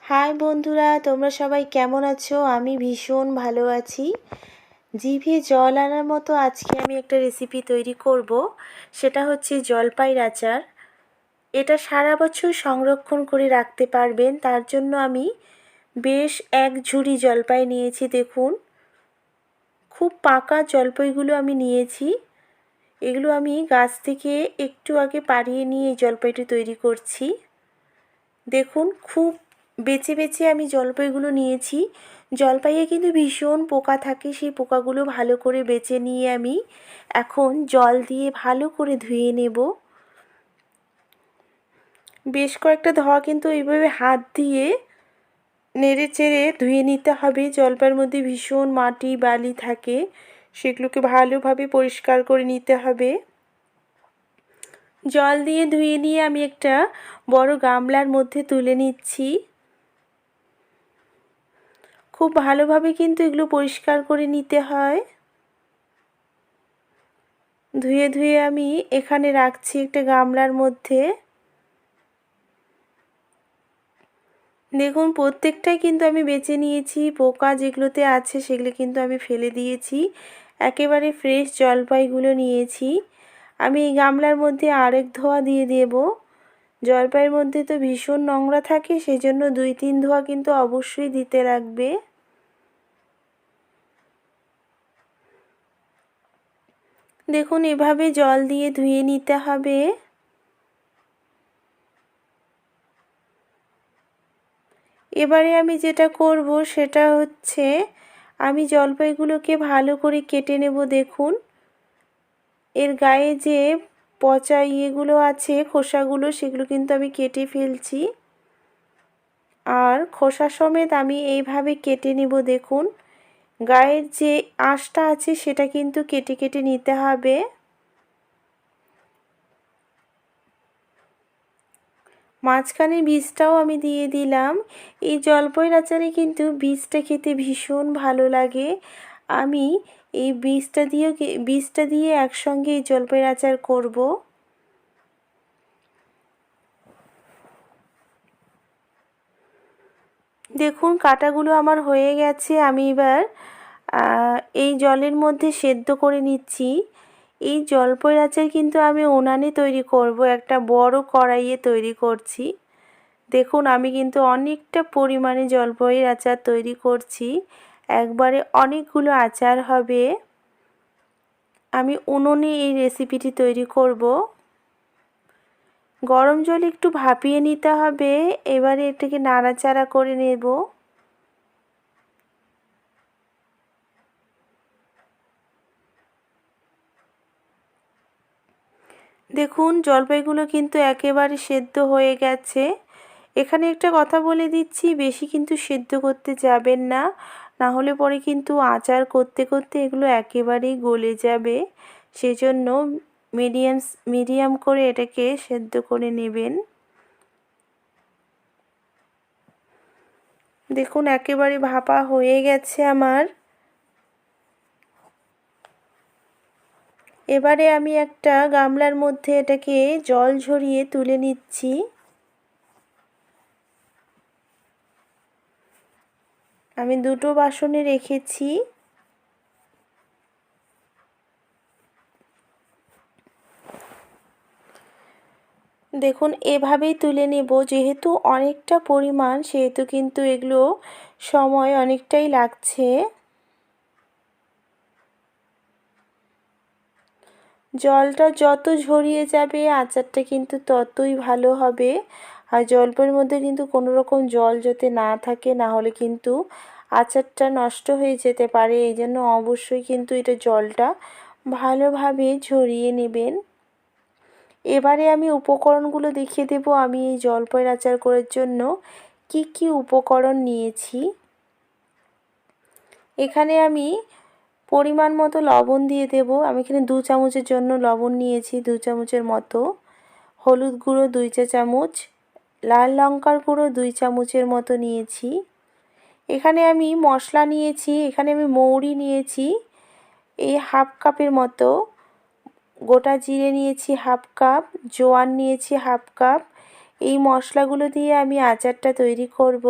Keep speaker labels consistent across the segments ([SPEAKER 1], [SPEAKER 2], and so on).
[SPEAKER 1] High বন্ধুরা, তোমরা সবাই কেমন আছো? আমি ভীষণ ভালো আছি। জিভে জল আনার মতো আজকে আমি একটা রেসিপি তৈরি করব। সেটা হচ্ছে জলপাইয়ের আচার। এটা সারা বছর সংরক্ষণ করে রাখতে পারবেন। তার জন্য আমি বেশ এক ঝুড়ি জলপাই নিয়েছি। দেখুন, খুব পাকা জলপাইগুলো আমি নিয়েছি। এগুলো আমি গাছ থেকে একটু আগে পাড়িয়ে নিয়ে এই জলপাইটি তৈরি করছি। দেখুন, খুব বেছে বেছে আমি জলপাইগুলো নিয়েছি। জলপাইয়ে কিন্তু ভীষণ পোকা থাকে, সেই পোকাগুলো ভালো করে বেছে নিয়ে আমি এখন জল দিয়ে ভালো করে ধুয়ে নেব। বেশ কয়েকটা ধোয়া কিন্তু এইভাবে হাত দিয়ে নেড়ে চেড়ে ধুয়ে নিতে হবে। জলপাইয়ের মধ্যে ভীষণ মাটি বালি থাকে, সেগুলোকে ভালোভাবে পরিষ্কার করে নিতে হবে। জল দিয়ে ধুয়ে নিয়ে আমি একটা বড় গামলার মধ্যে তুলে নিচ্ছি। খুব ভালোভাবে কিন্তু এগুলো পরিষ্কার করে নিতে হয়। ধুয়ে ধুয়ে আমি এখানে রাখছি একটা গামলার মধ্যে। দেখুন, প্রত্যেকটাই কিন্তু আমি বেছে নিয়েছি। পোকা যেগুলোতে আছে সেগুলো কিন্তু আমি ফেলে দিয়েছি। একেবারে ফ্রেশ জলপাইগুলো নিয়েছি। আমি এই গামলার মধ্যে আরেক ধোয়া দিয়ে দেব। জলপাইয়ের মধ্যে তো ভীষণ নোংরা থাকে, সেজন্য 2-3 ধোয়া কিন্তু অবশ্যই দিতে লাগবে। দেখুন, এভাবে জল দিয়ে ধুয়ে নিতে হবে। এবারে আমি যেটা করব সেটা হচ্ছে আমি জলপাইগুলোকে ভালো করে কেটে নেব। দেখুন, এর গায়ে যে পচা ইয়েগুলো আছে, খোসাগুলো, সেগুলো কিন্তু আমি কেটে ফেলছি। আর খোসা সমেত আমি এইভাবে কেটে নেব। দেখুন, গায়ের যে আঁশটা আছে সেটা কিন্তু কেটে কেটে নিতে হবে। মাঝখানে বীজটাও আমি দিয়ে দিলাম। এই জলপাইয়ের আচারে কিন্তু বীজটা খেতে ভীষণ ভালো লাগে। আমি এই বীজটা দিয়ে একসঙ্গে এই জলপাইয়ের আচার করব। দেখুন, কাটাগুলো আমার হয়ে গেছে। আমি এবার এই জলের মধ্যে সেদ্ধ করে নিচ্ছি। এই জলপাইয়ের আচার কিন্তু আমি উনানে তৈরি করব, একটা বড় কড়াইয়ে তৈরি করছি। দেখুন, আমি কিন্তু অনেকটা পরিমাণে জলপাইয়ের আচার তৈরি করছি। একবারে অনেকগুলো আচার হবে। আমি উনুনে এই রেসিপিটি তৈরি করব। গরম জল একটু ভাপিয়ে নিতে হবে। এবারে এটাকে নাড়াচাড়া করে নেব। দেখুন, জলপাইগুলো কিন্তু একেবারে সেদ্ধ হয়ে গেছে। এখানে একটা কথা বলে দিচ্ছি, বেশি কিন্তু সেদ্ধ করতে যাবেন না, না হলে পরে কিন্তু আচার করতে করতে এগুলো একেবারেই গলে যাবে। সেজন্য মিডিয়াম করে এটাকে সেদ্ধ করে নেবেন। দেখুন, একেবারে ভাপা হয়ে গেছে আমার। এবারে আমি একটা গামলার মধ্যে এটাকে জল ঝরিয়ে তুলে নিচ্ছি। আমি দুটো বাসনে রেখেছি। দেখুন, এভাবেই তুলে নেব। যেহেতু অনেকটা পরিমাণ, সেহেতু কিন্তু এগুলো সময় অনেকটাই লাগছে। জলটা যত ঝরিয়ে যাবে আচারটা কিন্তু ততই ভালো হবে। আর জলপাইয়ের মধ্যে কিন্তু কোনো রকম জল যাতে না থাকে, না হলে কিন্তু আচারটা নষ্ট হয়ে যেতে পারে। এই জন্য অবশ্যই কিন্তু এটা জলটা ভালোভাবে ঝরিয়ে নেবেন। এবারে আমি উপকরণগুলো দেখিয়ে দেব। আমি এই জলপাইয়ের আচার করার জন্য কি কি উপকরণ নিয়েছি। এখানে আমি পরিমাণ মতো লবণ দিয়ে দেব। আমি এখানে 2 চামচের জন্য লবণ নিয়েছি, 2 চামচের মতো। হলুদ গুঁড়ো 2 চা চামচ, লাল লঙ্কার গুঁড়ো 2 চামচের মতো নিয়েছি। এখানে আমি মশলা নিয়েছি। এখানে আমি মৌরি নিয়েছি এই হাফ কাপের মতো, গোটা জিরে নিয়েছি হাফ কাপ, জোয়ান নিয়েছি হাফ কাপ। এই মশলাগুলো দিয়ে আমি আচারটা তৈরি করব।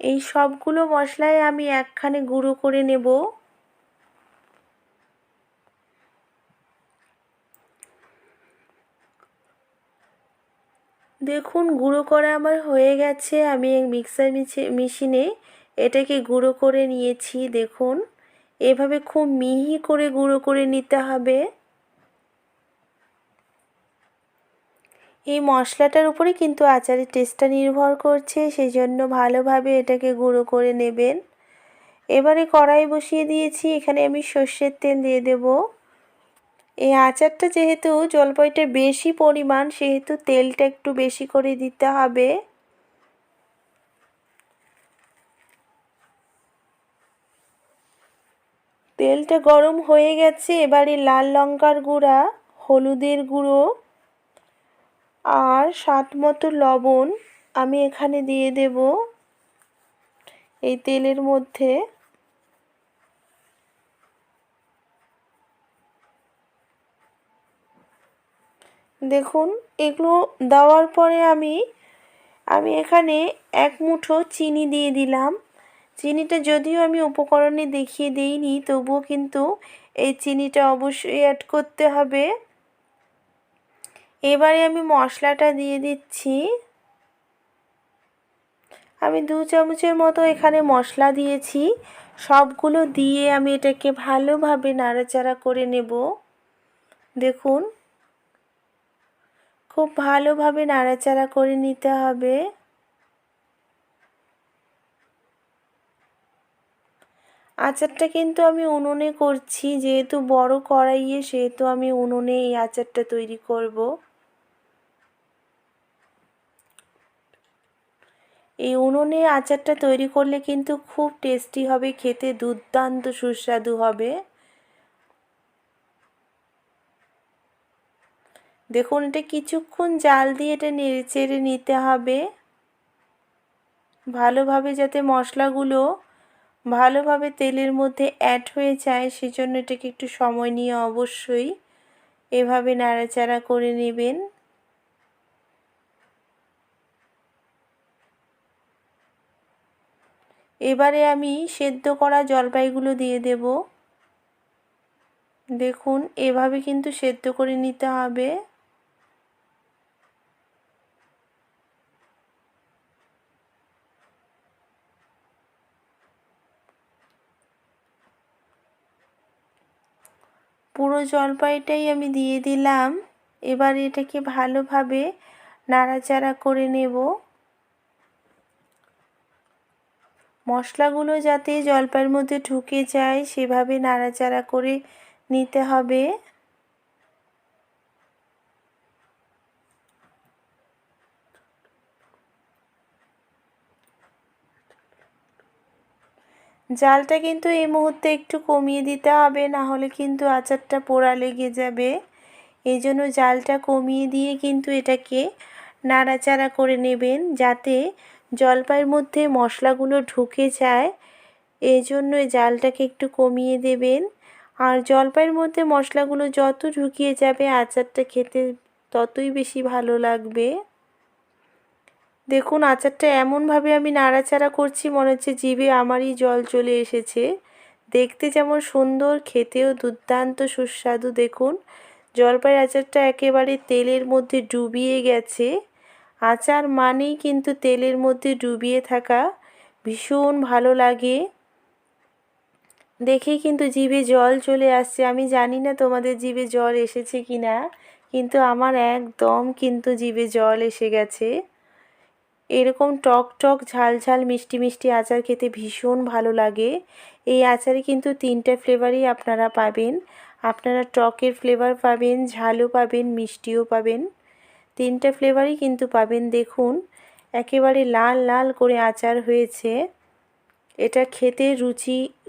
[SPEAKER 1] এই সবগুলো মশলাই আমি একখানে গুঁড়ো করে নেব। দেখুন গুঁড়ো করা আমার হয়ে গেছে। আমি মিক্সার মেশিনে এটাকে গুঁড়ো করে নিয়েছি। দেখুন এভাবে খুব মিহি করে গুঁড়ো করে নিতে হবে। এই মশলাটার উপরে কিন্তু আচারের টেস্টটা নির্ভর করছে, সেই জন্য ভালোভাবে এটাকে গুঁড়ো করে নেবেন। এবারে কড়াই বসিয়ে দিয়েছি, এখানে আমি সর্ষের তেল দিয়ে দেব। এই আচারটা যেহেতু জলপাইটা বেশি পরিমাণ, সেহেতু তেলটা একটু বেশি করে দিতে হবে। তেলটা গরম হয়ে গেছে। এবারে লাল লঙ্কার গুঁড়া, হলুদের গুঁড়ো আর স্বাদ মতো লবণ আমি এখানে দিয়ে দেব এই তেলের মধ্যে। দেখুন এগুলো দেওয়ার পরে আমি এখানে 1 মুঠো চিনি দিয়ে দিলাম। চিনিটা যদিও আমি উপকরণে দেখিয়ে দিইনি, তবুও কিন্তু এই চিনিটা অবশ্যই অ্যাড করতে হবে। এবারে আমি মশলাটা দিয়ে দিচ্ছি। আমি 2 চামচের মতো এখানে মশলা দিয়েছি। সবগুলো দিয়ে আমি এটাকে ভালোভাবে নাড়াচাড়া করে নেব। দেখুন খুব ভালোভাবে নাড়াচাড়া করে নিতে হবে। আচারটা কিন্তু আমি উনুনে করছি, যেহেতু বড় কড়াইয়ে, সেহেতু আমি উনুনে এই আচারটা তৈরি করব। এই উনুনে আচারটা তৈরি করলে কিন্তু খুব টেস্টি হবে, খেতে দুর্দান্ত সুস্বাদু হবে। দেখুন এটা কিছুক্ষণ জাল দিয়ে এটা নেড়েচেড়ে নিতে হবে ভালোভাবে, যাতে মশলাগুলো ভালোভাবে তেলের মধ্যে অ্যাড হয়ে যায়। সেজন্য এটাকে একটু সময় নিয়ে অবশ্যই এভাবে নাড়াচাড়া করে নেবেন। এবারে আমি সেদ্ধ করা জলপাইগুলো দিয়ে দেব। দেখুন এভাবে কিন্তু সেদ্ধ করে নিতে হবে। পুরো জলপাইটাই আমি দিয়ে দিলাম। এবার এটাকে ভালোভাবে নাড়াচাড়া করে নেব। মশলাগুলো যাতে জলপাইয়ের মধ্যে ঢুকে যায় সেভাবে নাড়াচাড়া করে নিতে হবে। জালটা কিন্তু এই মুহূর্তে একটু কমিয়ে দিতে হবে, না হলে কিন্তু আচারটা পোড়া লেগে যাবে। এই জন্য জালটা কমিয়ে দিয়ে কিন্তু এটাকে নাড়াচাড়া করে নেবেন, যাতে জলপাইয়ের মধ্যে মশলাগুলো ঢুকে যায়। এই জন্য জালটাকে একটু কমিয়ে দেবেন। আর জলপাইয়ের মধ্যে মশলাগুলো যত ঢুকিয়ে যাবে আচারটা খেতে ততই বেশি ভালো লাগবে। দেখুন আচারটা এমনভাবে আমি নাড়াচাড়া করছি, মনে হচ্ছে জিভে আমারই জল চলে এসেছে। দেখতে যেমন সুন্দর, খেতেও দুর্দান্ত সুস্বাদু। দেখুন জলপাইয়ের আচারটা একেবারে তেলের মধ্যে ডুবিয়ে গেছে। আচার মানেই কিন্তু তেলের মধ্যে ডুবিয়ে থাকা, ভীষণ ভালো লাগে। দেখেই কিন্তু জিভে জল চলে আসছে। আমি জানি না তোমাদের জিভে জল এসেছে কি না, কিন্তু আমার একদম কিন্তু জিভে জল এসে গেছে। এরকম টক টক ঝাল ঝাল মিষ্টি মিষ্টি আচার খেতে ভীষণ ভালো লাগে। এই আচারে কিন্তু 3টে ফ্লেভারই আপনারা পাবেন। আপনারা টকের ফ্লেভার পাবেন, ঝালও পাবেন, মিষ্টিও পাবেন। 3টে ফ্লেভারই কিন্তু পাবেন। দেখুন একেবারে লাল লাল করে আচার হয়েছে। এটা খেতে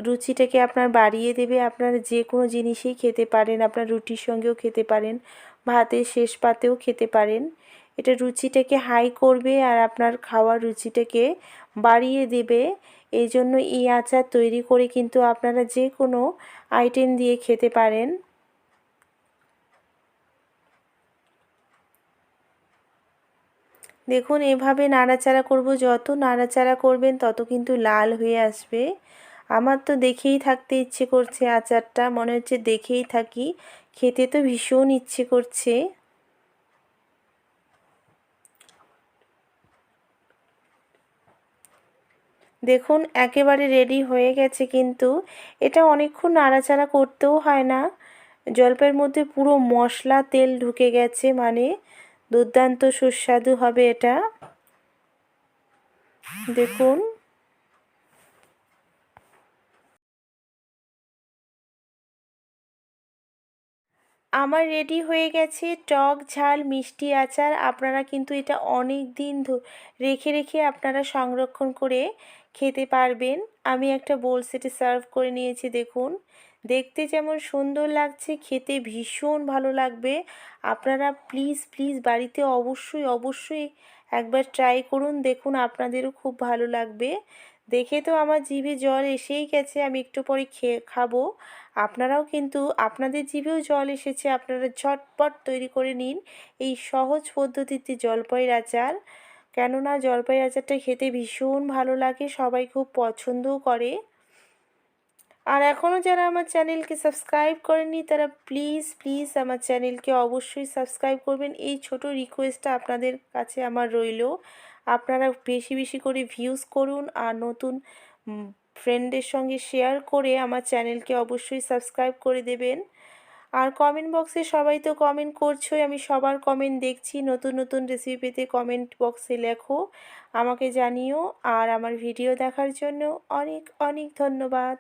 [SPEAKER 1] রুচিটাকে আপনার বাড়িয়ে দেবে। আপনারা যে কোনো জিনিসেই খেতে পারেন, আপনার রুটির সঙ্গেও খেতে পারেন, ভাতের শেষ পাতেও খেতে পারেন। এটা রুচিটাকে হাই করবে আর আপনার খাওয়ার রুচিটাকে বাড়িয়ে দেবে। এই জন্য এই আচার তৈরি করে কিন্তু আপনারা যে কোনো আইটেম দিয়ে খেতে পারেন। দেখুন এভাবে নাড়াচাড়া করব, যত নাড়াচাড়া করবেন তত কিন্তু লাল হয়ে আসবে। আমার তো দেখেই থাকতে ইচ্ছে করছে, আচারটা মনে হচ্ছে দেখেই থাকি, খেতে তো ভীষণ ইচ্ছে করছে। দেখুন একেবারে রেডি হয়ে গেছে, কিন্তু এটা অনেকক্ষণ নাড়াচাড়া করতেও হয় না। জলপাইয়ের মধ্যে পুরো মশলা তেল ঢুকে গেছে, মানে দুর্দান্ত সুস্বাদু হবে এটা। দেখুন আমার রেডি হয়ে গেছে টক ঝাল মিষ্টি আচার। আপনারা কিন্তু এটা অনেক দিন রেখে রেখে আপনারা সংরক্ষণ করে খেতে পারবেন। আমি একটা বোল সেটে সার্ভ করে নিয়েছি। দেখুন দেখতে যেমন সুন্দর লাগছে, খেতে ভীষণ ভালো লাগবে। আপনারা প্লিজ প্লিজ বাড়িতে অবশ্যই অবশ্যই একবার ট্রাই করুন, দেখুন আপনাদেরও খুব ভালো লাগবে। দেখে তো আমার জিভে জল এসেই গেছে, আমি একটু পরে খাবো। আপনারাও কিন্তু আপনাদের জিভেও জল এসেছে, আপনারা ঝটপট তৈরি করে নিন এই সহজ পদ্ধতিতে জলপাইয়ের আচার। কেননা জলপাইয়ের আচারটা খেতে ভীষণ ভালো লাগে, সবাই খুব পছন্দও করে। আর এখনও যারা আমার চ্যানেলকে সাবস্ক্রাইব করেননি তারা প্লিজ প্লিজ আমার চ্যানেলকে অবশ্যই সাবস্ক্রাইব করবেন, এই ছোট রিকোয়েস্টটা আপনাদের কাছে আমার রইল। আপনারা বেশি বেশি করে ভিউজ করুন আর নতুন ফ্রেন্ডদের সঙ্গে শেয়ার করে আমার চ্যানেলকে অবশ্যই সাবস্ক্রাইব করে দেবেন। আর কমেন্ট বক্সে সবাই তো কমেন্ট করছোই, আমি সবার কমেন্ট দেখছি। নতুন নতুন রেসিপি পেতে কমেন্ট বক্সে লেখো, আমাকে জানিও। আর আমার ভিডিও দেখার জন্য অনেক অনেক ধন্যবাদ।